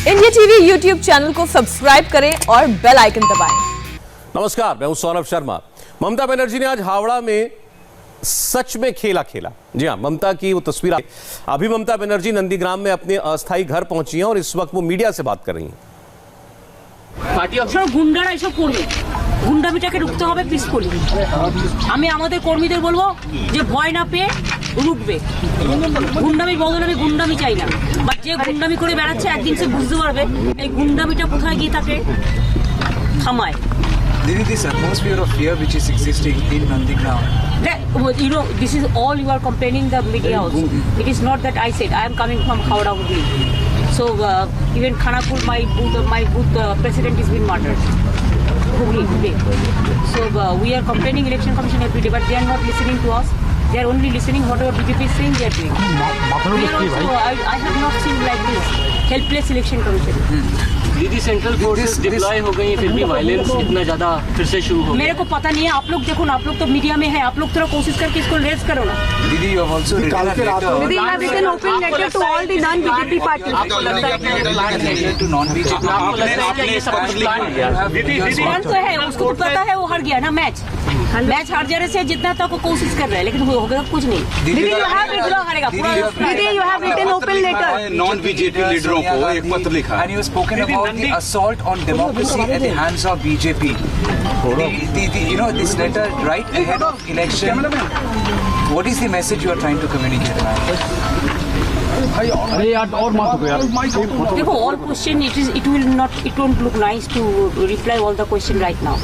India TV YouTube channel को subscribe करें और बेल आइकन दबाएं। नमस्कार, मैं हूं सौरभ शर्मा। ममता बनर्जी ने आज हावड़ा में सच में खेला। जी हां, ममता की वो तस्वीर। अभी ममता बनर्जी नंदीग्राम में अपने अस्थायी घर पहुंची हैं और इस वक्त वो मीडिया से बात कर रही हैं। পার্টি অফিসার গুন্ডারা এসব করবে, গুন্ডামিটাকে রুখতে হবে পিসফুলি। আমি আমাদের কর্মীদের বলবো যে ভয় না পেয়ে রুখবে। গুন্ডামি বদলে গুন্ডামি চাই না, বাট যে গুন্ডামি করে বেড়াচ্ছে একদিন সে বুঝতে পারবে এই গুন্ডামিটা কোথায় গিয়ে তাকে থামায়। There is this atmosphere of fear which is existing in Nandigram. You know, this is all you are complaining the media also. It is not that I said. I am coming from Howrah Hubli. So even Khanapur, my booth president has been murdered. Hubli today. So we are complaining election commission every day, but they are not listening to us. They are only listening whatever BJP is saying they are doing. We are also, I have not seen like this helpless election commission. दीदी central forces deploy हो गई, फिर भी violence इतना ज्यादा फिर से शुरू हो गया। मेरे को पता नहीं है, आप लोग देखो ना, आप लोग तो मीडिया में है, आप लोग थोड़ा कोशिश करके इसको रेज करो ना। Didi, you have also written a letter. Didi, you have written open letter to all the non-BJP parties. आपको लगता है कि ये प्लान है To non-BJP. आपको लगता है कि ये सब कुछ प्लान किया? प्लान तो है, उसको तो पता है वो हार गया ना मैच हार जाने से जितना तक वो कोशिश कर रहा है, लेकिन होगा कुछ नहीं। Didi, you have written open letter. Non-BJP लीडरों को एक पत्र लिखा And you have spoken about the assault on democracy at the hands of BJP. You know, this letter right ahead of election. What is the message you are trying to communicate now? देखो, all question it won't look nice to reply all the question right now.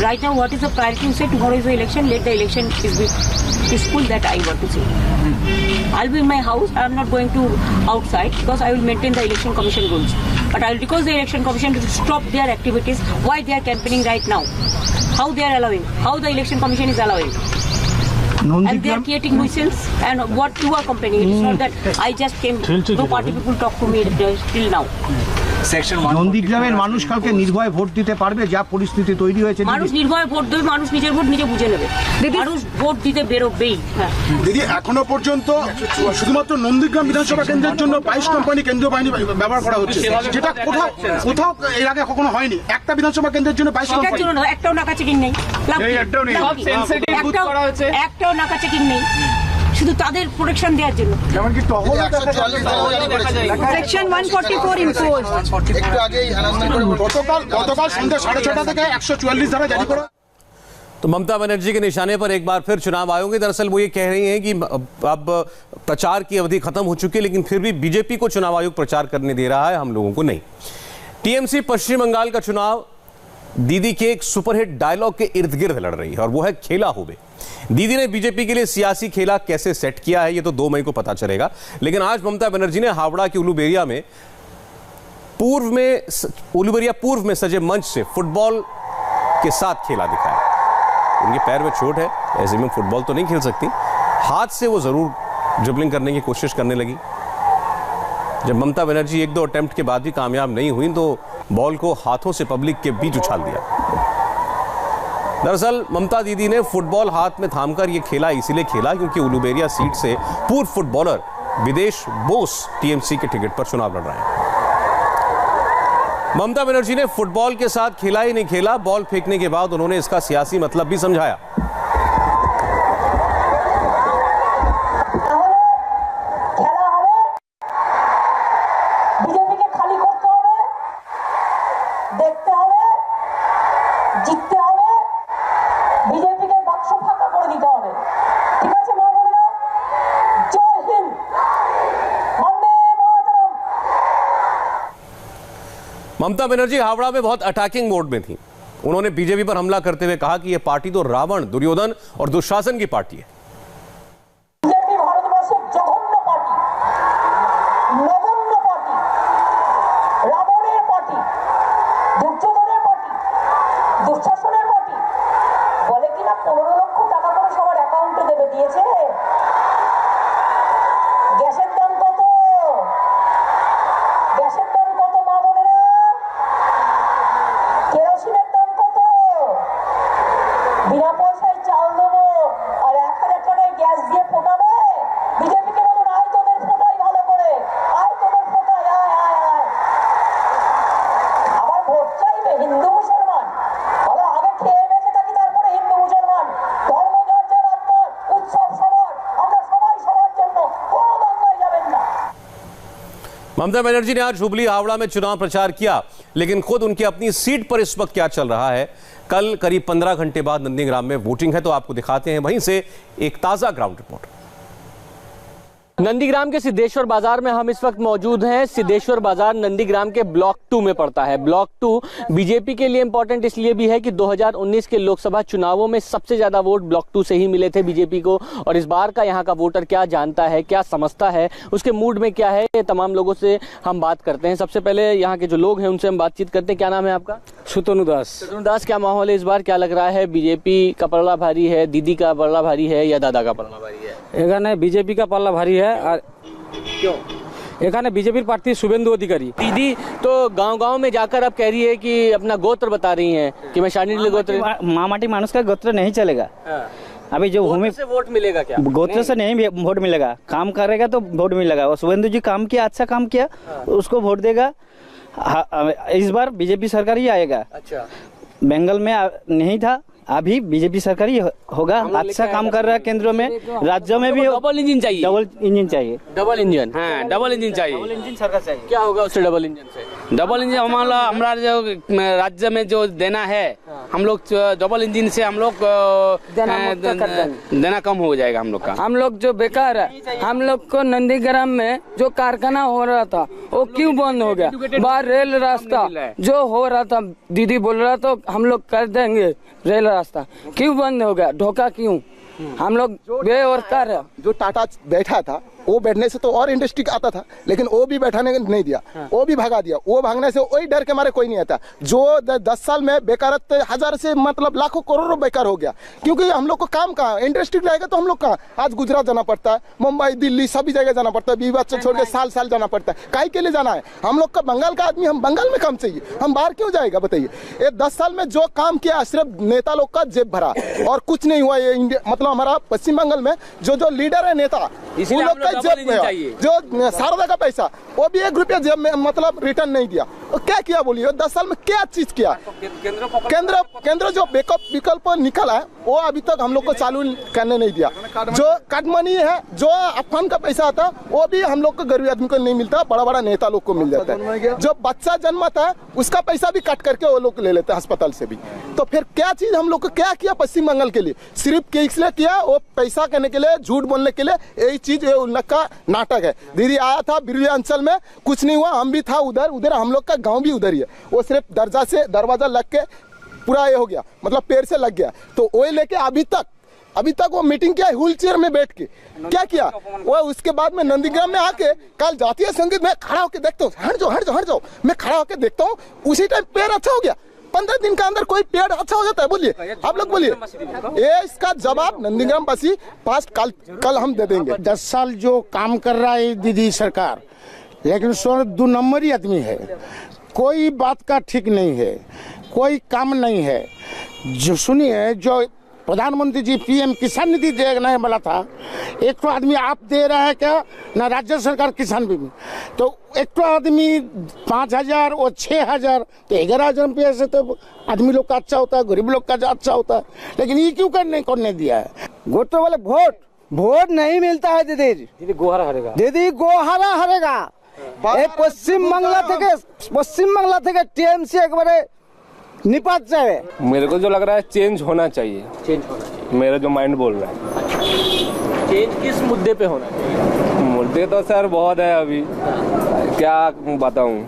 Right now, what is the priority to say? Tomorrow is the election. Let the election is peaceful. That I want to say. I'll be in my house. I'm not going to outside because I will maintain the election commission rules. But I'll request the election commission to stop their activities. Why they are campaigning right now? How they are allowing? How the election commission is allowing? And they are creating nuisance. And what you are complaining? It is not that I just came. No party people talk to me till now. Section 1. নন্দীগ্রামের মানুষ কালকে নির্ভয়ে vote দিতে পারবে যা পরিস্থিতি তৈরি হয়েছে। মানুষ নির্ভয়ে ভোট দেবে, মানুষ নিজের ভোট নিজে বুঝে নেবে, মানুষ ভোট দিতে বেরোবেই। দিদি, এখনো পর্যন্ত শুধুমাত্র নন্দীগ্রাম বিধানসভা কেন্দ্রের জন্য 22 কোম্পানি কেন্দ্রীয় বাহিনী ব্যবহার করা হচ্ছে, যেটা কোথাও এর আগে কখনো হয়নি। একটা বিধানসভা কেন্দ্রের জন্য 22 কোম্পানি। একটাও নাকা চেকিং নেই, একটাও নাকা চেকিং নেই, শুধু তাদের প্রোটেকশন দেওয়ার জন্য। এমনকি টহল Section 144 imposed. একটু আগেই অ্যানাউন্সমেন্ট করে গতকাল সন্ধ্যা 6:30 থেকে 144 ধারা জারি করা। तो ममता बनर्जी के निशाने पर एक बार फिर चुनाव आयोग है। दरअसल वो ये कह रही हैं कि अब प्रचार की अवधि खत्म हो चुकी है, लेकिन फिर भी बीजेपी को चुनाव आयोग प्रचार करने दे रहा है, हम लोगों को नहीं। टीएमसी पश्चिम बंगाल का चुनाव दीदी के एक सुपरहिट डायलॉग के इर्द गिर्द लड़ रही है और वो है खेला होबे। दीदी ने बीजेपी के लिए सियासी खेला कैसे सेट किया है ये तो 2 मई को पता चलेगा, लेकिन आज ममता बनर्जी ने हावड़ा के उलूबेरिया पूर्व में सजे मंच से फुटबॉल के साथ खेला दिखाया। उनके पैर में चोट है, ऐसे में फुटबॉल तो नहीं खेल सकती। हाथ से वो जरूर ड्रिबलिंग करने की कोशिश करने लगी। जब ममता बनर्जी 1-2 अटेम्प्ट के बाद भी कामयाब नहीं हुई तो बॉल को हाथों से पब्लिक के बीच उछाल दिया। दरअसल ममता दीदी ने फुटबॉल हाथ में थामकर ये खेला इसीलिए खेला क्योंकि उलूबेरिया सीट से पूर्व फुटबॉलर विदेश बोस टीएमसी के टिकट पर चुनाव लड़ रहे हैं। ममता बनर्जी ने फुटबॉल के साथ खेला ही नहीं खेला, बॉल फेंकने के बाद उन्होंने इसका सियासी मतलब भी समझाया। ममता बनर्जी हावड़ा में बहुत अटैकिंग मोड में थी। उन्होंने बीजेपी पर हमला करते हुए कहा कि यह पार्टी तो रावण, दुर्योधन और दुशासन की पार्टी है। ममता बनर्जी ने आज हुबली हावड़ा में चुनाव प्रचार किया, लेकिन खुद उनकी अपनी सीट पर इस वक्त क्या चल रहा है। कल करीब 15 घंटे बाद नंदीग्राम में वोटिंग है, तो आपको दिखाते हैं वहीं से एक ताजा ग्राउंड रिपोर्ट। नंदीग्राम के सिद्धेश्वर बाजार में हम इस वक्त मौजूद हैं। सिद्धेश्वर बाजार नंदीग्राम के ब्लॉक 2 में पड़ता है। ब्लॉक 2 बीजेपी के लिए इंपॉर्टेंट इसलिए भी है कि 2019 के लोकसभा चुनावों में सबसे ज्यादा वोट ब्लॉक 2 से ही मिले थे बीजेपी को, और इस बार का यहाँ का वोटर क्या जानता है, क्या समझता है, उसके मूड में क्या है, ये तमाम लोगों से हम बात करते हैं। सबसे पहले यहाँ के जो लोग हैं उनसे हम बातचीत करते हैं। क्या नाम है आपका? सुतनु दास। सुतनु दास, क्या माहौल है इस बार? क्या लग रहा है, बीजेपी का पलड़ा भारी है, दीदी का पलड़ा भारी है या दादा का पलड़ा भारी है? এখানে बीजेपी का पल्ला भारी है। और क्यों? এখানে बीजेपी प्रार्थी शुभेंदु अधिकारी। दीदी तो गांव-गांव में जाकर अब कह रही है कि अपना गोत्र बता रही हैं कि मैं शांडिल्य गोत्र। मामाटी मानुष का गोत्र नहीं चलेगा। अभी जो भूमि से वोट मिलेगा क्या? गोत्र से नहीं वोट मिलेगा, काम करेगा तो वोट मिलेगा। और शुभेंदु जी काम किया, अच्छा काम किया, उसको वोट देगा। इस बार बीजेपी सरकार ही आएगा। अच्छा, बंगाल में नहीं था, अभी बीजेपी सरकार ही होगा। अच्छा काम कर रहा है केंद्र में, राज्यों में भी। डबल इंजन चाहिए। डबल इंजन चाहिए। डबल इंजन, हाँ डबल इंजन चाहिए। डबल इंजन सरकार चाहिए। क्या होगा उससे डबल इंजन से? डबल इंजन हमारा जो राज्य में जो देना है, हम लोग डबल इंजन से हम लोग देना कम हो जाएगा हम लोग का। हम लोग जो बेकार है, हम लोग को नंदीग्राम में जो कारखाना हो रहा था वो क्यों बंद हो गया? बाहर रेल रास्ता जो हो रहा था, दीदी बोल रहा तो हम लोग कर देंगे, रेल रास्ता क्यों बंद हो गया? धोखा क्यों? हम लोग बेरोजगार है। जो टाटा बैठा था वो बैठने से तो और इंडस्ट्री आता था, लेकिन वो भी बैठाने नहीं दिया, वो भी भगा दिया। वो भागने से वही डर के मारे कोई नहीं आता। जो 10 साल में बेकारत्व 1000 से मतलब लाखों करोड़ों बेकार हो गया, क्योंकि हम लोग को काम कहाँ, इंडस्ट्री रहेगा तो हम लोग कहाँ। आज गुजरात जाना पड़ता है, मुंबई दिल्ली सभी जगह जाना पड़ता है, 20 बच्चे छोड़ के साल जाना पड़ता है। काहे के लिए जाना है? हम लोग का बंगाल का आदमी, हम बंगाल में काम चाहिए, हम बाहर क्यों जाएगा बताइए? ये 10 साल में जो काम किया सिर्फ नेता लोग का जेब भरा और कुछ नहीं हुआ। ये इंडिया मतलब हमारा पश्चिम बंगाल में जो लीडर है नेता, उन लोग का जेब में जो शारदा का पैसा वो भी 1 रुपया जेब में मतलब रिटर्न नहीं दिया। क्या किया बोलिए? 10 साल में क्या चीज किया? केंद्र जो बैकअप विकल्प निकाला है वो अभी तक हम लोग को चालू करने नहीं दिया। जो कट मनी है, जो अफगान का पैसा आता है वो भी हम लोग को गरीब आदमी को नहीं मिलता, बड़ा बड़ा नेता लोग को मिल जाता है। जो बच्चा जन्माता है उसका पैसा भी कट करके वो लोग ले लेते हैं अस्पताल से भी। तो फिर क्या चीज हम लोग को क्या किया पश्चिम बंगाल के लिए? सिर्फ इसलिए किया वो पैसा करने के लिए, झूठ बोलने के लिए। यही चीज ये उन लोग का नाटक है। दीदी आया था बिरली अंचल में, कुछ नहीं हुआ, हम भी था उधर हम लोग का गांव भी उधर ही है। वो सिर्फ दरवाजा लग के पूरा ये हो गया, मतलब पेड़ से लग गया। तो वो लेके अभी तक वो मीटिंग किया व्हील चेयर में बैठ के। क्या किया वो? उसके बाद में नंदीग्राम में आके कल जातीय संगीत में खड़ा होकर देखता हूँ, हट जाओ, मैं खड़ा होकर देखता हूँ, उसी टाइम पेड़ अच्छा हो गया। 15 दिन के अंदर कोई पेड़ अच्छा हो जाता है? बोलिए आप लोग, बोलिए। ये इसका जवाब नंदीग्राम वासी कल हम दे देंगे। 10 साल जो काम कर रहा है दीदी सरकार, लेकिन 2 नंबरी आदमी है, कोई बात का ठीक नहीं है, कोई काम नहीं है। जो सुनिए, जो प्रधानमंत्री जी पीएम किसान निधि देने वाला था, एक तो आदमी आप दे रहा है क्या ना? राज्य सरकार किसान भी तो एक तो आदमी 5000 और 6000 तो 11000 रुपये से तो आदमी लोग का अच्छा होता है, गरीब लोग का अच्छा होता है। लेकिन ये क्यों करने दिया है? गोत्र वाले वोट नहीं मिलता है। दीदी गोहारा हरेगा। दीदी गोहारा हरेगा। पश्चिम बांग्ला थे टीएमसी एक बारे निपात जाए। मेरे को जो लग रहा है चेंज होना चाहिए। मेरा जो माइंड बोल रहा है। चेंज किस मुद्दे पे होना चाहिए? मुद्दे तो सर बहुत है, अभी क्या बताऊं,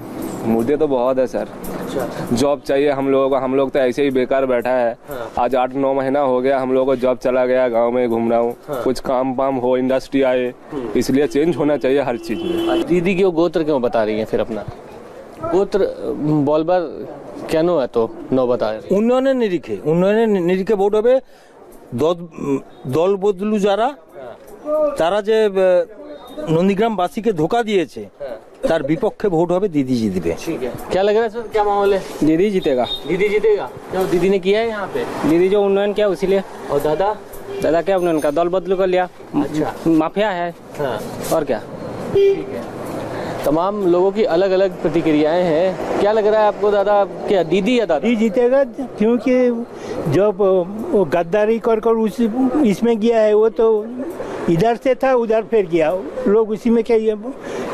मुद्दे तो बहुत है सर। जॉब चाहिए हम लोग तो ऐसे ही बेकार बैठा है। आज 8-9 महीना हो गया हम लोग को जॉब चला गया, गांव में घूम रहा हूँ। कुछ काम वाम हो, इंडस्ट्री आए, इसलिए चेंज होना चाहिए हर चीज में। दीदी क्यों गोत्र क्यों बता रही है? फिर अपना गोत्र बोलबार क्या नो है तो नो बता रहे। उन्होंने निरीखे ভোট হবে দল বদলু তারা যে নন্দীগ্রামবাসীকে ধোকা দিয়েছে তার বিপক্ষে ভোট হবে, दीदी जी দিবে। ठीक है, क्या लग रहा है सर, क्या माहौल है? दीदी जीतेगा। दीदी जीतेगा? क्यों? दीदी ने किया है यहाँ पे? दीदी जो उन्नयन किया उसीलिए। और दादा क्या उन्नयन का? दल बदलू कर लिया। अच्छा, माफिया है। हाँ। और क्या? ठीक है। तमाम लोगों की अलग अलग प्रतिक्रियाएं हैं। क्या लग रहा है आपको दादा, क्या दीदी या दादा? दीदी जीतेगा, क्योंकि जब वो गद्दारी कर इसमें गया है, वो तो इधर से था उधर फिर गया। लोग उसी में क्या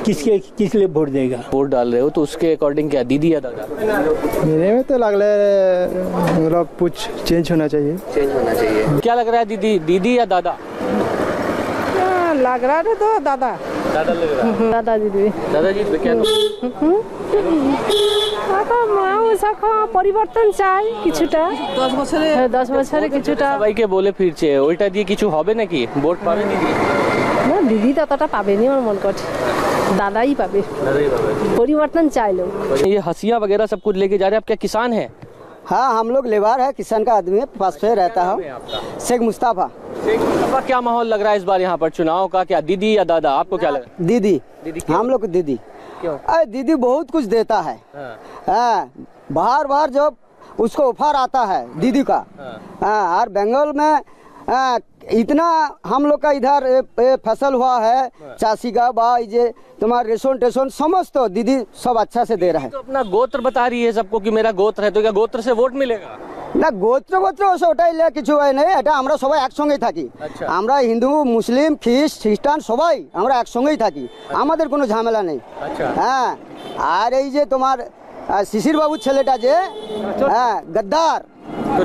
किस लिए वोट देगा? वोट डाल रहे हो तो उसके अकॉर्डिंग क्या, दीदी या दादा? मेरे में तो लग रहा है मतलब कुछ चेंज होना चाहिए। चेंज होना चाहिए। क्या लग रहा है दीदी या दादा? लग रहा है तो दादा। दादा लग रहा है। दादा दीदी। दादा जी क्या परिवर्तन চাই কিছুটা 10 বছরে কিছুটা সবাইকে বলে ফিরছে ওইটা দিয়ে কিছু হবে নাকি? ভোট পাবে দিদি? না দিদি ততটা পাবেনি আমার মন করছে, দাদাই পাবে। परिवर्तन চাইলো। ये हंसियां वगैरह सब कुछ लेके जा रहे हैं। आप क्या किसान हैं? हाँ, हम लोग लेबर है, किसान का आदमी है, पास पे रहता है। शेख मुस्ताफा। क्या माहौल लग रहा है इस बार यहाँ पर चुनाव का? क्या दीदी या दादा, आपको क्या लग रहा है? दीदी। दीदी हम लोग दीदी। क्यों? अरे दीदी बहुत कुछ देता है। हाँ, बार बार जब उसको ऑफर आता है दीदी का, हाँ, और बंगाल में इतना हम लोग का इधर फसल हुआ है, चासी का बाई जे तुम्हारा रेशन टेशन समस्त दीदी सब अच्छा से दे रहा है। तो अपना गोत्र बता रही है सबको कि मेरा गोत्र है, तो क्या गोत्र से वोट मिलेगा? না গোত্র ওটাই কিছু হয় না, এটা আমরা সবাই একসঙ্গেই থাকি। আমরা হিন্দু মুসলিম খ্রিস্টান সবাই আমরা একসঙ্গেই থাকি, আমাদের কোনো ঝামেলা নেই। হ্যাঁ, আর এই যে তোমার শিশির বাবুর ছেলেটা যে गद्दार, तो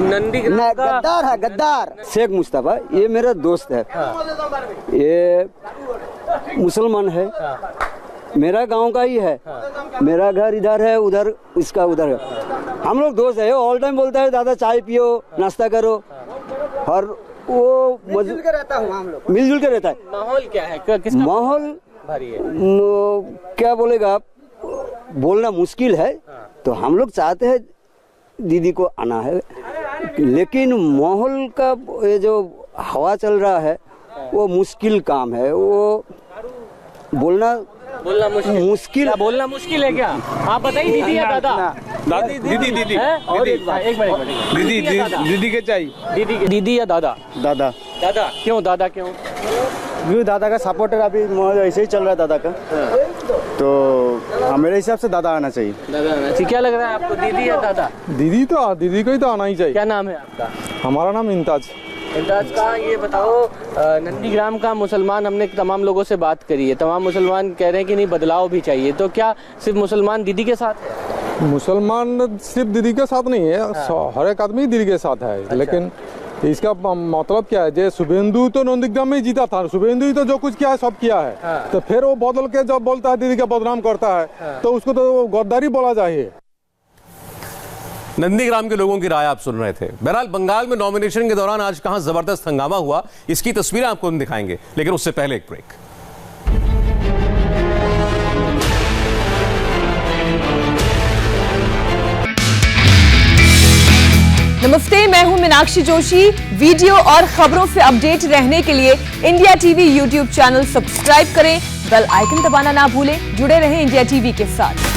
गद्दार है, गद्दार। शेख मुस्तफा ये मेरा दोस्त है, ये मुसलमान है, मेरा गांव का ही है, मेरा घर इधर है, उधर इसका उधर है, हम लोग दोस्त है। ऑल टाइम बोलता है दादा चाय पियो, नाश्ता करो, और वो मिलजुल के रहता हूँ, हम लोग मिलजुल के रहता है। माहौल क्या है? किसका माहौल भारी है? क्या बोलेगा, बोलना मुश्किल है। तो हम लोग चाहते हैं दीदी को आना है, लेकिन माहौल का ये जो हवा चल रहा है वो मुश्किल काम है, वो बोलना मुश्किल बोलना मुश्किल है क्या? आप बताइए दीदी या दादा? दीदी और एक मिनट दीदी के चाहिए। दीदी या दादा? दादा। दादा क्यों? दादा क्यों? दादा का सपोर्टर अभी ऐसे ही चल रहा है दादा का, तो मेरे हिसाब से दादा आना चाहिए। दादा आना चाहिए। क्या लग रहा है आपको, दीदी या दादा? दीदी को ही तो आना ही चाहिए। क्या नाम है आपका? हमारा नाम इंताज। इंताज का ये बताओ, नंदीग्राम का मुसलमान, हमने तमाम लोगों से बात करी है, तमाम मुसलमान कह रहे हैं कि नहीं बदलाव भी चाहिए, तो क्या सिर्फ मुसलमान दीदी के साथ है? मुसलमान सिर्फ दीदी के साथ नहीं है, हर एक आदमी दीदी के साथ है। अच्छा। लेकिन इसका मतलब क्या है, जे शुभेंदु तो नंदीग्राम में ही जीता था, शुभेंदु ही तो जो कुछ किया है सब किया है। हाँ। तो फिर वो बदल के जब बोलता है दीदी का बदनाम करता है, हाँ। तो उसको तो गद्दारी बोला चाहिए। नंदीग्राम के लोगों की राय आप सुन रहे थे। बहरहाल बंगाल में नॉमिनेशन के दौरान आज कहां जबरदस्त हंगामा हुआ, इसकी तस्वीरें आपको हम दिखाएंगे, लेकिन उससे पहले एक ब्रेक। नमस्ते, मैं हूं मीनाक्षी जोशी। वीडियो और खबरों से अपडेट रहने के लिए India TV YouTube channel subscribe करें, बेल आइकन दबाना ना भूलें। जुड़े रहें इंडिया टीवी के साथ।